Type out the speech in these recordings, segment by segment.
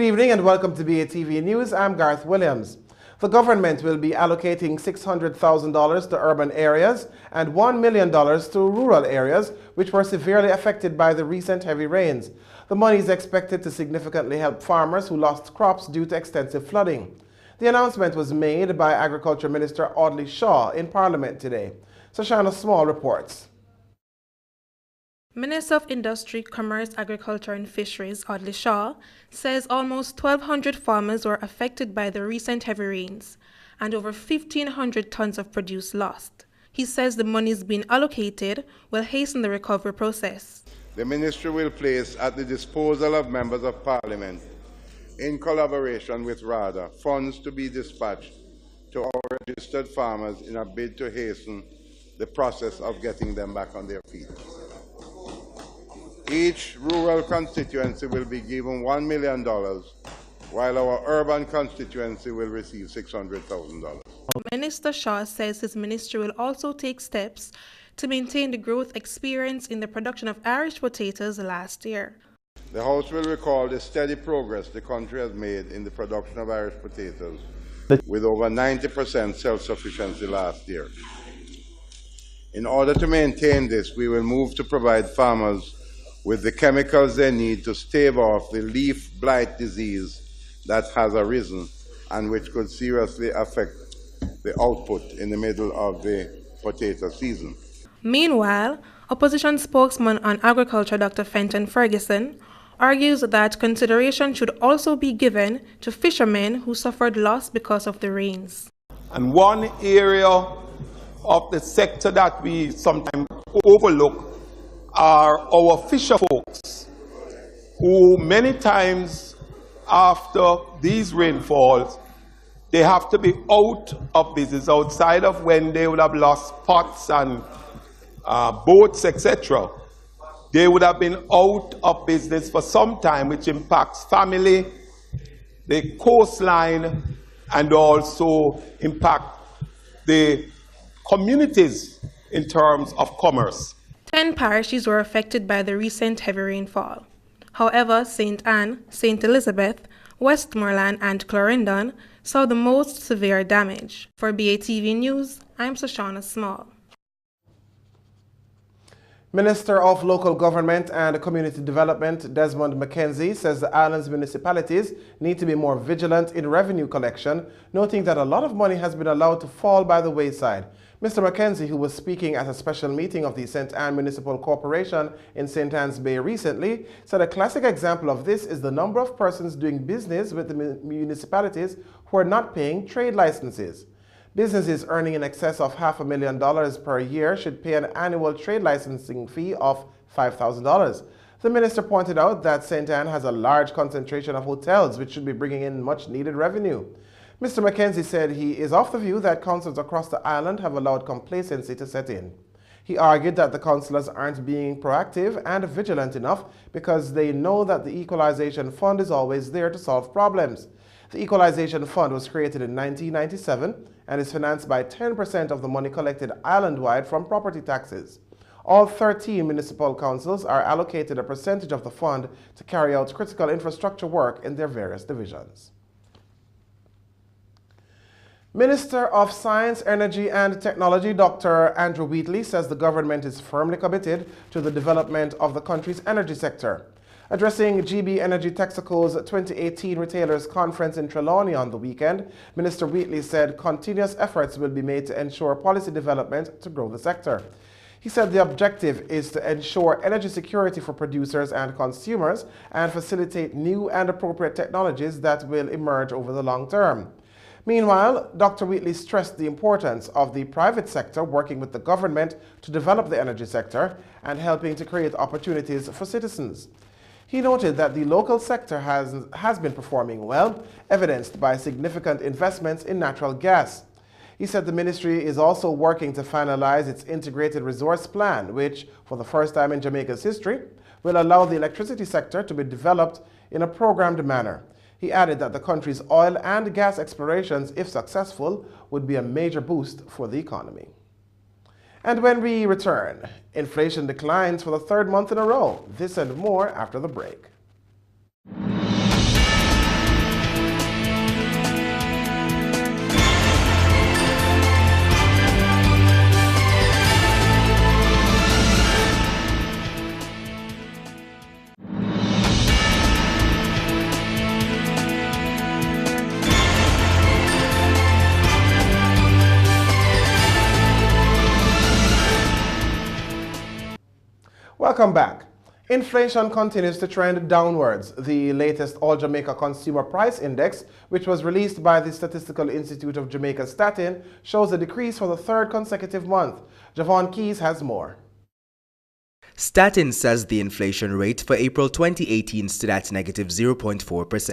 evening and welcome to BATV News. I'm Garth Williams. The government will be allocating $600,000 to urban areas and $1 million to rural areas which were severely affected by the recent heavy rains. The money is expected to significantly help farmers who lost crops due to extensive flooding. The announcement was made by Agriculture Minister Audley Shaw in Parliament today. Shoshana Small reports. Minister of Industry, Commerce, Agriculture and Fisheries, Audley Shaw, says almost 1,200 farmers were affected by the recent heavy rains and over 1,500 tons of produce lost. He says the monies being allocated will hasten the recovery process. The Ministry will place at the disposal of Members of Parliament, in collaboration with RADA, funds to be dispatched to our registered farmers in a bid to hasten the process of getting them back on their feet. Each rural constituency will be given $1 million, while our urban constituency will receive $600,000. Minister Shaw says his ministry will also take steps to maintain the growth experienced in the production of Irish potatoes last year. The House will recall the steady progress the country has made in the production of Irish potatoes, with over 90% self-sufficiency last year. In order to maintain this, we will move to provide farmers with the chemicals they need to stave off the leaf blight disease that has arisen and which could seriously affect the output in the middle of the potato season. Meanwhile, opposition spokesman on agriculture Dr. Fenton Ferguson argues that consideration should also be given to fishermen who suffered loss because of the rains. And one area of the sector that we sometimes overlook are our fisher folks, who many times after these rainfalls, they have to be out of business, outside of when they would have lost pots and boats, etc. They would have been out of business for some time, which impacts family, the coastline, and also impact the communities in terms of commerce. 10 parishes were affected by the recent heavy rainfall. However, St. Anne, St. Elizabeth, Westmoreland, and Clarendon saw the most severe damage. For BATV News, I'm Shoshana Small. Minister of Local Government and Community Development Desmond McKenzie says the island's municipalities need to be more vigilant in revenue collection, noting that a lot of money has been allowed to fall by the wayside. Mr. McKenzie, who was speaking at a special meeting of the St. Anne Municipal Corporation in St. Anne's Bay recently, said a classic example of this is the number of persons doing business with the municipalities who are not paying trade licenses. Businesses earning in excess of $500,000 per year should pay an annual trade licensing fee of $5,000. The minister pointed out that St. Anne has a large concentration of hotels which should be bringing in much needed revenue. Mr. McKenzie said he is of the view that councils across the island have allowed complacency to set in. He argued that the councillors aren't being proactive and vigilant enough because they know that the Equalization Fund is always there to solve problems. The Equalization Fund was created in 1997 and is financed by 10% of the money collected island-wide from property taxes. All 13 municipal councils are allocated a percentage of the fund to carry out critical infrastructure work in their various divisions. Minister of Science, Energy and Technology, Dr. Andrew Wheatley, says the government is firmly committed to the development of the country's energy sector. Addressing GB Energy Texaco's 2018 Retailers Conference in Trelawney on the weekend, Minister Wheatley said continuous efforts will be made to ensure policy development to grow the sector. He said the objective is to ensure energy security for producers and consumers and facilitate new and appropriate technologies that will emerge over the long term. Meanwhile, Dr. Wheatley stressed the importance of the private sector working with the government to develop the energy sector and helping to create opportunities for citizens. He noted that the local sector has been performing well, evidenced by significant investments in natural gas. He said the ministry is also working to finalize its integrated resource plan, which, for the first time in Jamaica's history, will allow the electricity sector to be developed in a programmed manner. He added that the country's oil and gas explorations, if successful, would be a major boost for the economy. And when we return, inflation declines for the third month in a row. This and more after the break. Welcome back. Inflation continues to trend downwards. The latest All Jamaica Consumer Price Index, which was released by the Statistical Institute of Jamaica Statin, shows a decrease for the third consecutive month. Javon Keys has more. Statin says the inflation rate for April 2018 stood at negative 0.4%.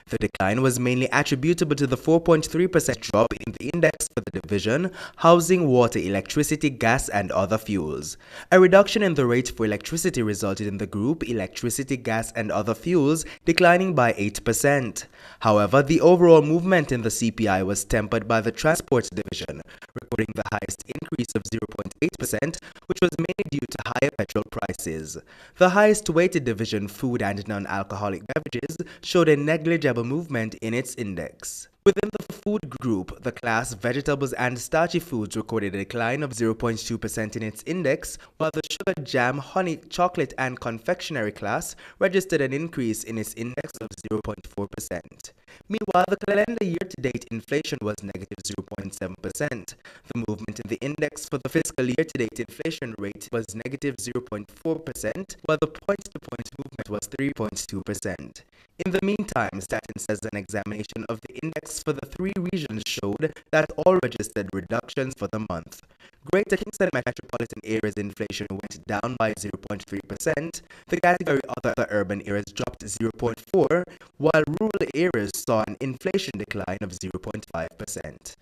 The decline was mainly attributable to the 4.3% drop in the index for the division, housing, water, electricity, gas, and other fuels. A reduction in the rate for electricity resulted in the group, electricity, gas, and other fuels declining by 8%. However, the overall movement in the CPI was tempered by the transport division, recording the highest increase of 0.8%, which was mainly due to higher petrol prices. The highest weighted division, food and non-alcoholic beverages, showed a negligible movement in its index. Within the food group, the class vegetables and starchy foods recorded a decline of 0.2% in its index, while the sugar, jam, honey, chocolate, and confectionery class registered an increase in its index of 0.4%. Meanwhile, the calendar year-to-date inflation was negative 0.7%. The movement in the index for the fiscal year-to-date inflation rate was negative 0.4%, while the point-to-point movement was 3.2%. In the meantime, Statin says an examination of the index for the three regions showed that all registered reductions for the month. Greater Kingston metropolitan areas inflation went down by 0.3%. The category other urban areas dropped 0.4%, while rural areas saw an inflation decline of 0.5%.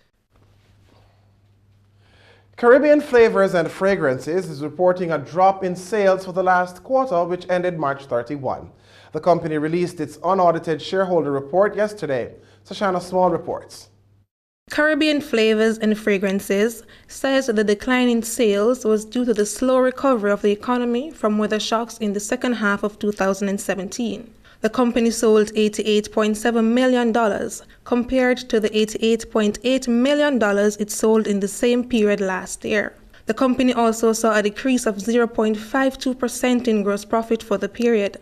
Caribbean Flavors and Fragrances is reporting a drop in sales for the last quarter, which ended March 31. The company released its unaudited shareholder report yesterday. Sashana Small reports. Caribbean Flavors and Fragrances says that the decline in sales was due to the slow recovery of the economy from weather shocks in the second half of 2017. The company sold $88.7 million compared to the $88.8 million it sold in the same period last year. The company also saw a decrease of 0.52% in gross profit for the period.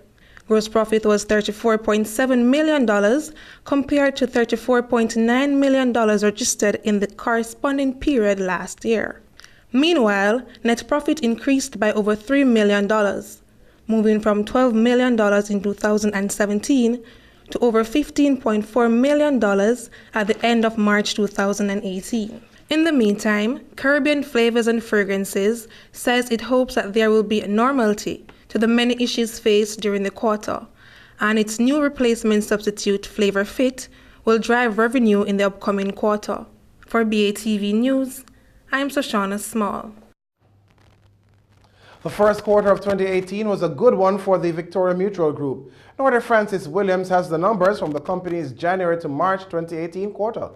Gross profit was $34.7 million compared to $34.9 million registered in the corresponding period last year. Meanwhile, net profit increased by over $3 million, moving from $12 million in 2017 to over $15.4 million at the end of March 2018. In the meantime, Caribbean Flavors and Fragrances says it hopes that there will be a normality to the many issues faced during the quarter, and its new replacement substitute, Flavor Fit, will drive revenue in the upcoming quarter. For BATV News, I'm Sashana Small. The first quarter of 2018 was a good one for the Victoria Mutual Group. Norder Francis Williams has the numbers from the company's January to March 2018 quarter.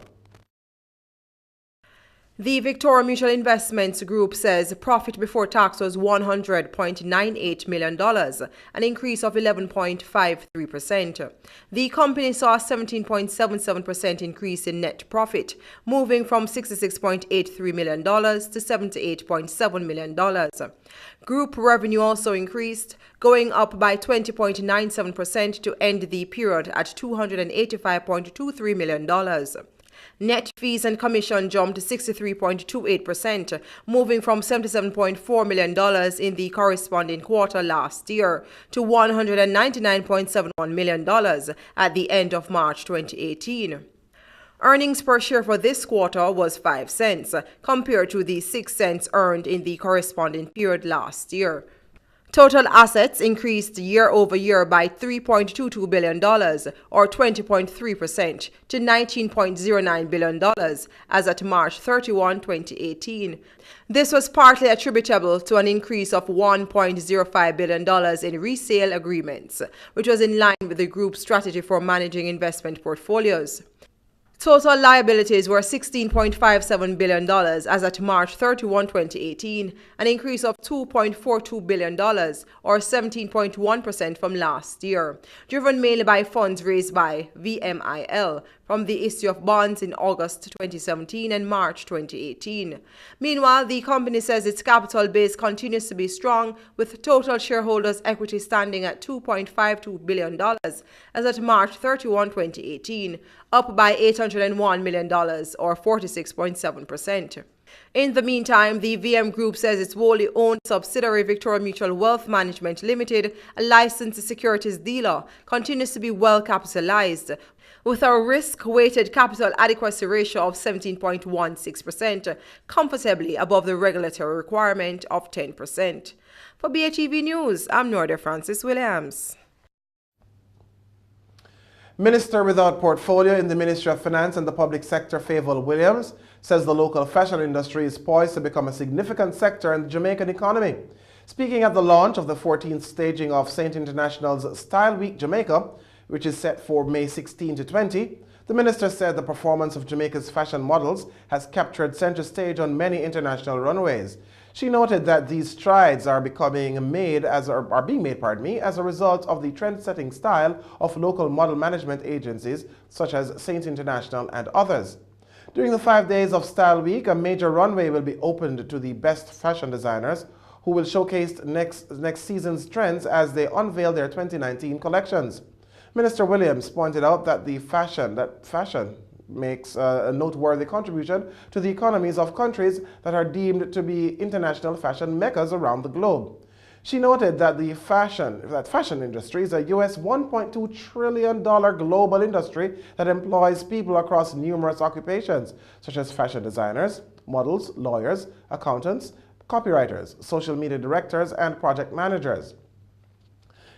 The Victoria Mutual Investments Group says profit before tax was $100.98 million, an increase of 11.53%. The company saw a 17.77% increase in net profit, moving from $66.83 million to $78.7 million. Group revenue also increased, going up by 20.97% to end the period at $285.23 million. Net fees and commission jumped to 63.28%, moving from $77.4 million in the corresponding quarter last year to $199.71 million at the end of March 2018. Earnings per share for this quarter was 5 cents, compared to the 6 cents earned in the corresponding period last year. Total assets increased year over year by $3.22 billion, or 20.3%, to $19.09 billion as at March 31, 2018. This was partly attributable to an increase of $1.05 billion in resale agreements, which was in line with the group's strategy for managing investment portfolios. Total liabilities were $16.57 billion as at March 31, 2018, an increase of $2.42 billion, or 17.1% from last year, driven mainly by funds raised by VMIL from the issue of bonds in August 2017 and March 2018. Meanwhile, the company says its capital base continues to be strong, with total shareholders' equity standing at $2.52 billion as at March 31, 2018, up by $801 million, or 46.7%. In the meantime, the VM Group says its wholly owned subsidiary Victoria Mutual Wealth Management Limited, a licensed securities dealer, continues to be well capitalized, with a risk-weighted capital adequacy ratio of 17.16%, comfortably above the regulatory requirement of 10%. For BATV News, I'm Norda Francis Williams. Minister without portfolio in the Ministry of Finance and the Public Sector, Favour Williams, says the local fashion industry is poised to become a significant sector in the Jamaican economy. Speaking at the launch of the 14th staging of St. International's Style Week Jamaica, which is set for May 16 to 20, the minister said the performance of Jamaica's fashion models has captured center stage on many international runways. She noted that these strides are being made as a result of the trend-setting style of local model management agencies such as St. International and others. During the 5 days of Style Week, a major runway will be opened to the best fashion designers who will showcase next season's trends as they unveil their 2019 collections. Minister Williams pointed out that fashion makes a noteworthy contribution to the economies of countries that are deemed to be international fashion meccas around the globe. She noted that the fashion industry is a US $1.2 trillion global industry that employs people across numerous occupations, such as fashion designers, models, lawyers, accountants, copywriters, social media directors, and project managers.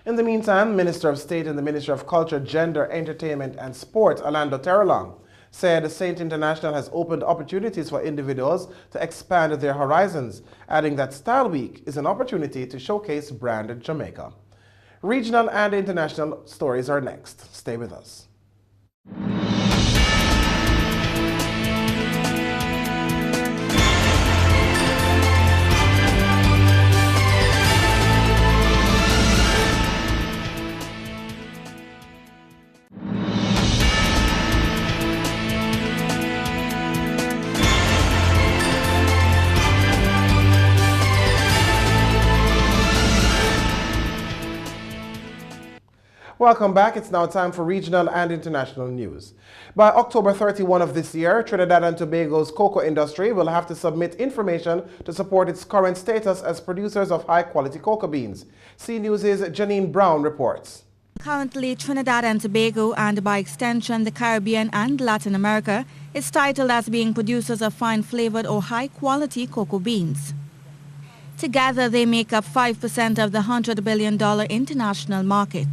In the meantime, Minister of State in the Ministry of Culture, Gender, Entertainment and Sport, Orlando Terrelong, said St. International has opened opportunities for individuals to expand their horizons, adding that Style Week is an opportunity to showcase branded Jamaica. Regional and international stories are next. Stay with us. Welcome back. It's now time for regional and international news. By October 31 of this year, Trinidad and Tobago's cocoa industry will have to submit information to support its current status as producers of high-quality cocoa beans. CNews' Janine Brown reports. Currently, Trinidad and Tobago, and by extension the Caribbean and Latin America, is titled as being producers of fine-flavored or high-quality cocoa beans. Together, they make up 5% of the $100 billion international market.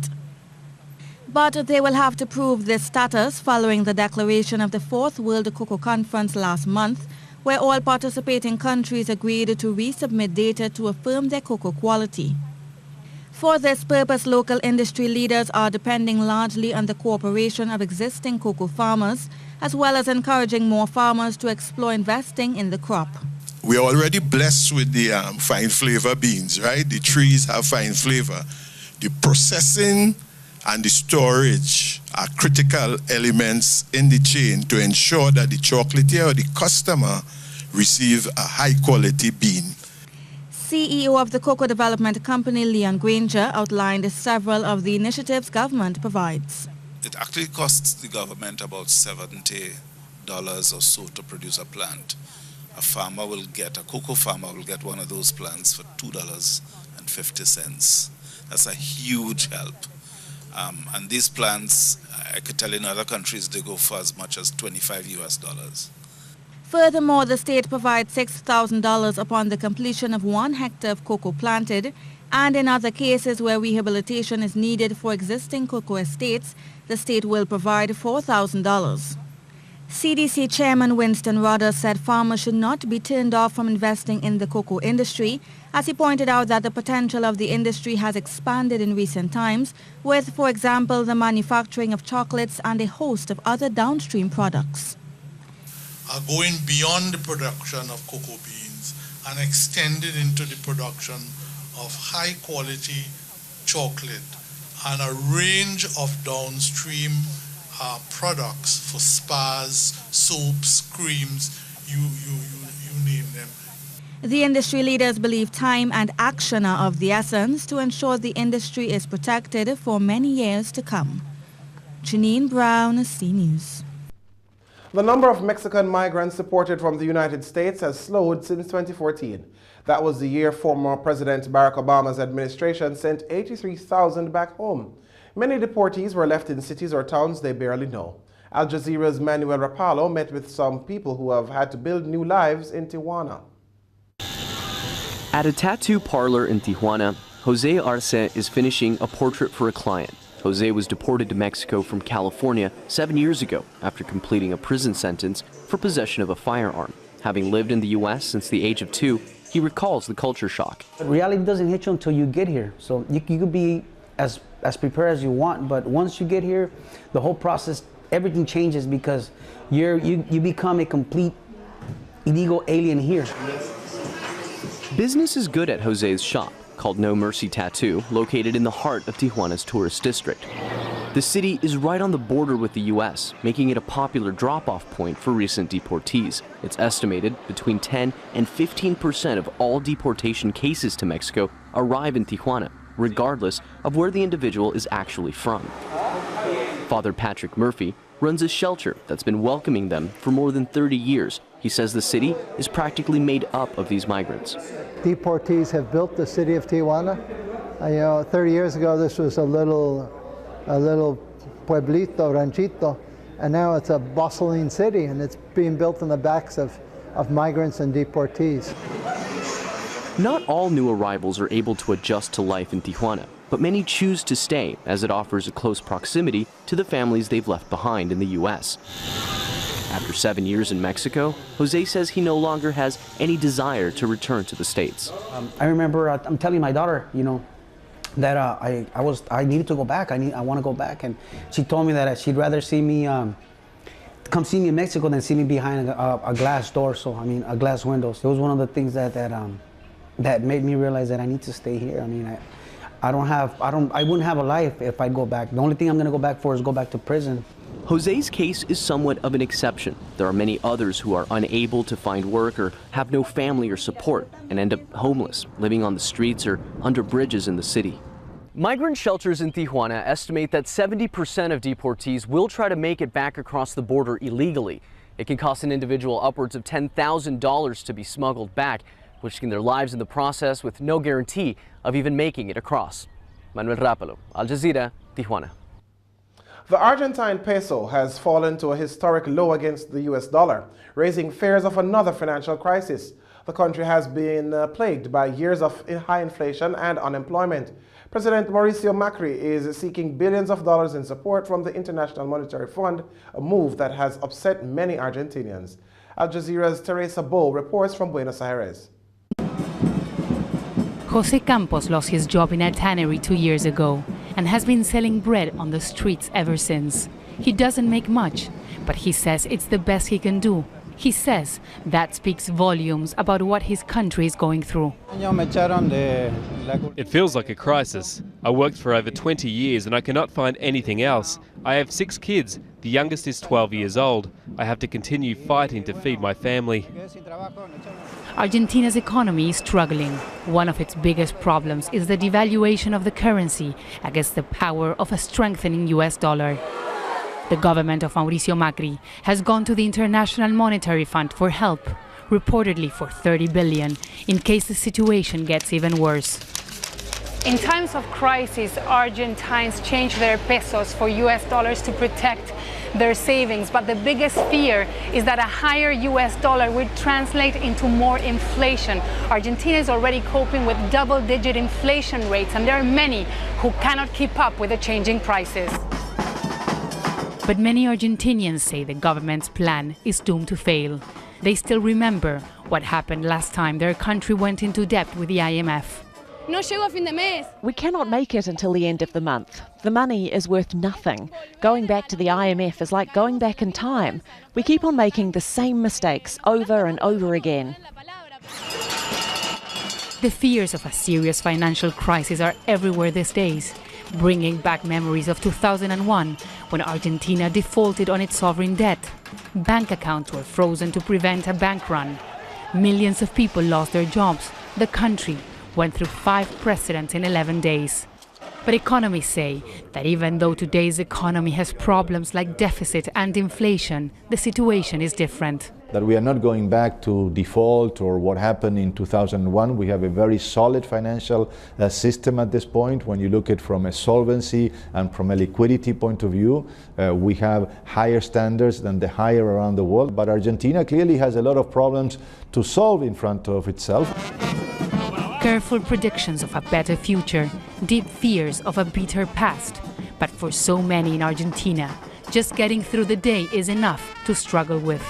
But they will have to prove this status following the declaration of the Fourth World Cocoa Conference last month, where all participating countries agreed to resubmit data to affirm their cocoa quality. For this purpose, local industry leaders are depending largely on the cooperation of existing cocoa farmers, as well as encouraging more farmers to explore investing in the crop. We are already blessed with the fine flavor beans, right? The trees have fine flavor. The processing and the storage are critical elements in the chain to ensure that the chocolatier or the customer receive a high quality bean. CEO of the Cocoa Development Company, Leon Granger, outlined several of the initiatives government provides. It actually costs the government about $70 or so to produce a plant. A cocoa farmer will get one of those plants for $2.50. That's a huge help. And these plants, I could tell in other countries, they go for as much as $25 US. Furthermore, the state provides $6,000 upon the completion of 1 hectare of cocoa planted, and in other cases where rehabilitation is needed for existing cocoa estates, the state will provide $4,000. CDC Chairman Winston Rogers said farmers should not be turned off from investing in the cocoa industry, as he pointed out that the potential of the industry has expanded in recent times with, for example, the manufacturing of chocolates and a host of other downstream products. Are going beyond the production of cocoa beans and extended into the production of high quality chocolate and a range of downstream products for spas, soaps, creams, you name them. The industry leaders believe time and action are of the essence to ensure the industry is protected for many years to come. Janine Brown, CNews. The number of Mexican migrants deported from the United States has slowed since 2014. That was the year former President Barack Obama's administration sent 83,000 back home. Many deportees were left in cities or towns they barely know. Al Jazeera's Manuel Rapallo met with some people who have had to build new lives in Tijuana. At a tattoo parlor in Tijuana, Jose Arce is finishing a portrait for a client. Jose was deported to Mexico from California 7 years ago after completing a prison sentence for possession of a firearm. Having lived in the U.S. since the age of 2, he recalls the culture shock. Reality doesn't hit you until you get here. So you could be as prepared as you want, but once you get here, the whole process, everything changes because you become a complete illegal alien here. Business is good at Jose's shop, called No Mercy Tattoo, located in the heart of Tijuana's tourist district. The city is right on the border with the U.S., making it a popular drop-off point for recent deportees. It's estimated between 10 and 15% of all deportation cases to Mexico arrive in Tijuana, regardless of where the individual is actually from. Father Patrick Murphy runs a shelter that's been welcoming them for more than 30 years. He says the city is practically made up of these migrants. Deportees have built the city of Tijuana. 30 years ago, this was a little pueblito, ranchito, and now it's a bustling city, and it's being built on the backs of migrants and deportees. Not all new arrivals are able to adjust to life in Tijuana, but many choose to stay as it offers a close proximity to the families they've left behind in the U.S. After 7 years in Mexico, Jose says he no longer has any desire to return to the States. I remember I'm telling my daughter, that I needed to go back. I want to go back, and she told me that she'd rather see me come see me in Mexico than see me behind a glass door. So a glass window. So it was one of the things that made me realize that I need to stay here. I wouldn't have a life if I go back. The only thing I'm going to go back for is go back to prison. Jose's case is somewhat of an exception. There are many others who are unable to find work or have no family or support and end up homeless, living on the streets or under bridges in the city. Migrant shelters in Tijuana estimate that 70% of deportees will try to make it back across the border illegally. It can cost an individual upwards of $10,000 to be smuggled back, risking their lives in the process with no guarantee of even making it across. Manuel Rapallo, Al Jazeera, Tijuana. The Argentine peso has fallen to a historic low against the US dollar, raising fears of another financial crisis. The country has been plagued by years of high inflation and unemployment. President Mauricio Macri is seeking billions of dollars in support from the International Monetary Fund, a move that has upset many Argentinians. Al Jazeera's Teresa Bo reports from Buenos Aires. Jose Campos lost his job in a tannery 2 years ago and has been selling bread on the streets ever since. He doesn't make much, but he says it's the best he can do. He says that speaks volumes about what his country is going through. It feels like a crisis. I worked for over 20 years and I cannot find anything else. I have 6 kids. The youngest is 12 years old. I have to continue fighting to feed my family. Argentina's economy is struggling. One of its biggest problems is the devaluation of the currency against the power of a strengthening US dollar. The government of Mauricio Macri has gone to the International Monetary Fund for help, reportedly for $30 billion, in case the situation gets even worse. In times of crisis, Argentines change their pesos for US dollars to protect their savings, but the biggest fear is that a higher US dollar would translate into more inflation. Argentina is already coping with double-digit inflation rates, and there are many who cannot keep up with the changing prices. But many Argentinians say the government's plan is doomed to fail. They still remember what happened last time their country went into debt with the IMF. We cannot make it until the end of the month. The money is worth nothing. Going back to the IMF is like going back in time. We keep on making the same mistakes over and over again. The fears of a serious financial crisis are everywhere these days, bringing back memories of 2001, when Argentina defaulted on its sovereign debt. Bank accounts were frozen to prevent a bank run. Millions of people lost their jobs. The country went through 5 presidents in 11 days. But economists say that even though today's economy has problems like deficit and inflation, the situation is different. That we are not going back to default or what happened in 2001. We have a very solid financial system at this point. When you look at from a solvency and from a liquidity point of view, we have higher standards than the higher around the world. But Argentina clearly has a lot of problems to solve in front of itself. Careful predictions of a better future, deep fears of a bitter past. But for so many in Argentina, just getting through the day is enough to struggle with.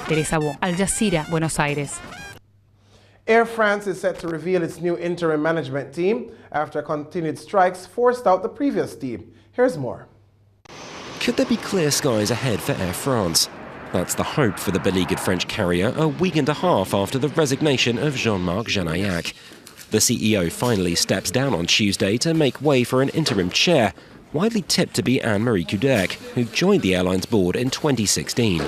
Teresa Wong, Al Jazeera, Buenos Aires. Air France is set to reveal its new interim management team after continued strikes forced out the previous team. Here's more. Could there be clear skies ahead for Air France? That's the hope for the beleaguered French carrier a week and a half after the resignation of Jean-Marc Janaillac. The CEO finally steps down on Tuesday to make way for an interim chair, widely tipped to be Anne-Marie Kuderk, who joined the airline's board in 2016.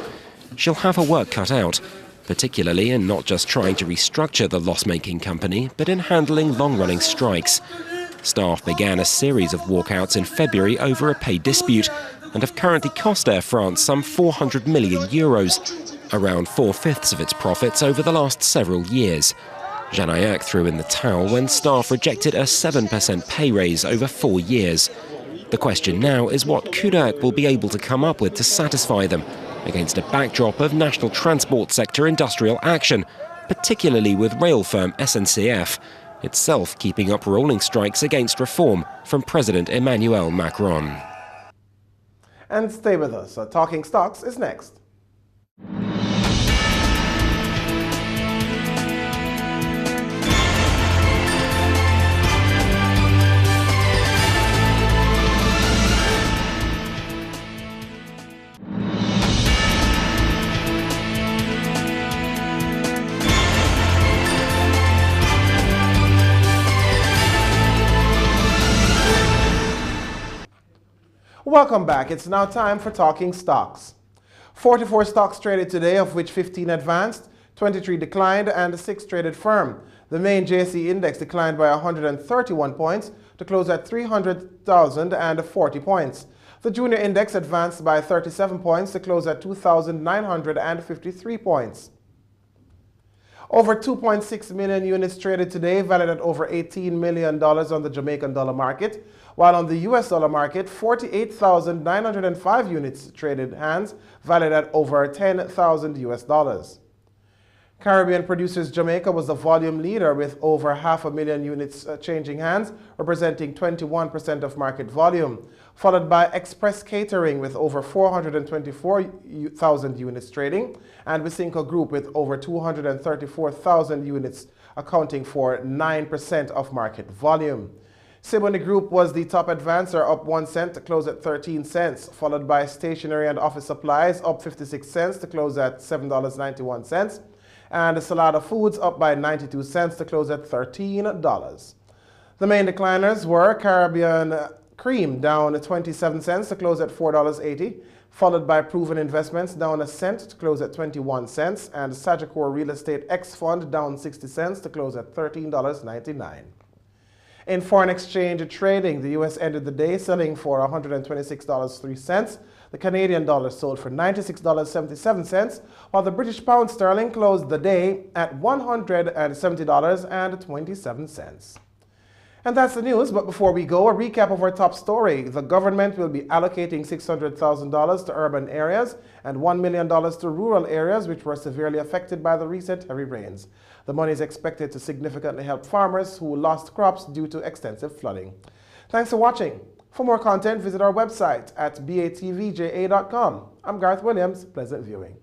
She'll have her work cut out, particularly in not just trying to restructure the loss-making company, but in handling long-running strikes. Staff began a series of walkouts in February over a pay dispute and have currently cost Air France some €400 million, around 4/5 of its profits over the last several years. Janaillac threw in the towel when staff rejected a 7% pay raise over 4 years. The question now is what Kuderk will be able to come up with to satisfy them, against a backdrop of national transport sector industrial action, particularly with rail firm SNCF, itself keeping up rolling strikes against reform from President Emmanuel Macron. And stay with us. Talking Stocks is next. Welcome back. It's now time for Talking Stocks. 44 stocks traded today, of which 15 advanced, 23 declined, and 6 traded firm. The main JSE index declined by 131 points to close at 300,040 points. The junior index advanced by 37 points to close at 2,953 points. Over 2.6 million units traded today, valued at over $18 million on the Jamaican dollar market, while on the US dollar market, 48,905 units traded hands, valued at over $10,000 US. Caribbean producers Jamaica was the volume leader with over 500,000 units changing hands, representing 21% of market volume, followed by Express Catering with over 424,000 units trading, and Wisynco Group with over 234,000 units, accounting for 9% of market volume. Siboney Group was the top advancer, up 1 cent to close at 13 cents, followed by Stationery and Office Supplies, up 56 cents to close at $7.91, and Salada Foods up by 92 cents to close at $13. The main decliners were Caribbean Cream, down 27 cents to close at $4.80, followed by Proven Investments, down 1 cent to close at 21 cents, and Sagicor Real Estate X Fund down 60 cents to close at $13.99. In foreign exchange trading, the U.S. ended the day selling for $126.03. The Canadian dollar sold for $96.77, while the British pound sterling closed the day at $170.27. And that's the news, but before we go, a recap of our top story. The government will be allocating $600,000 to urban areas and $1 million to rural areas which were severely affected by the recent heavy rains. The money is expected to significantly help farmers who lost crops due to extensive flooding. Thanks for watching. For more content, visit our website at batvja.com. I'm Garth Williams. Pleasant viewing.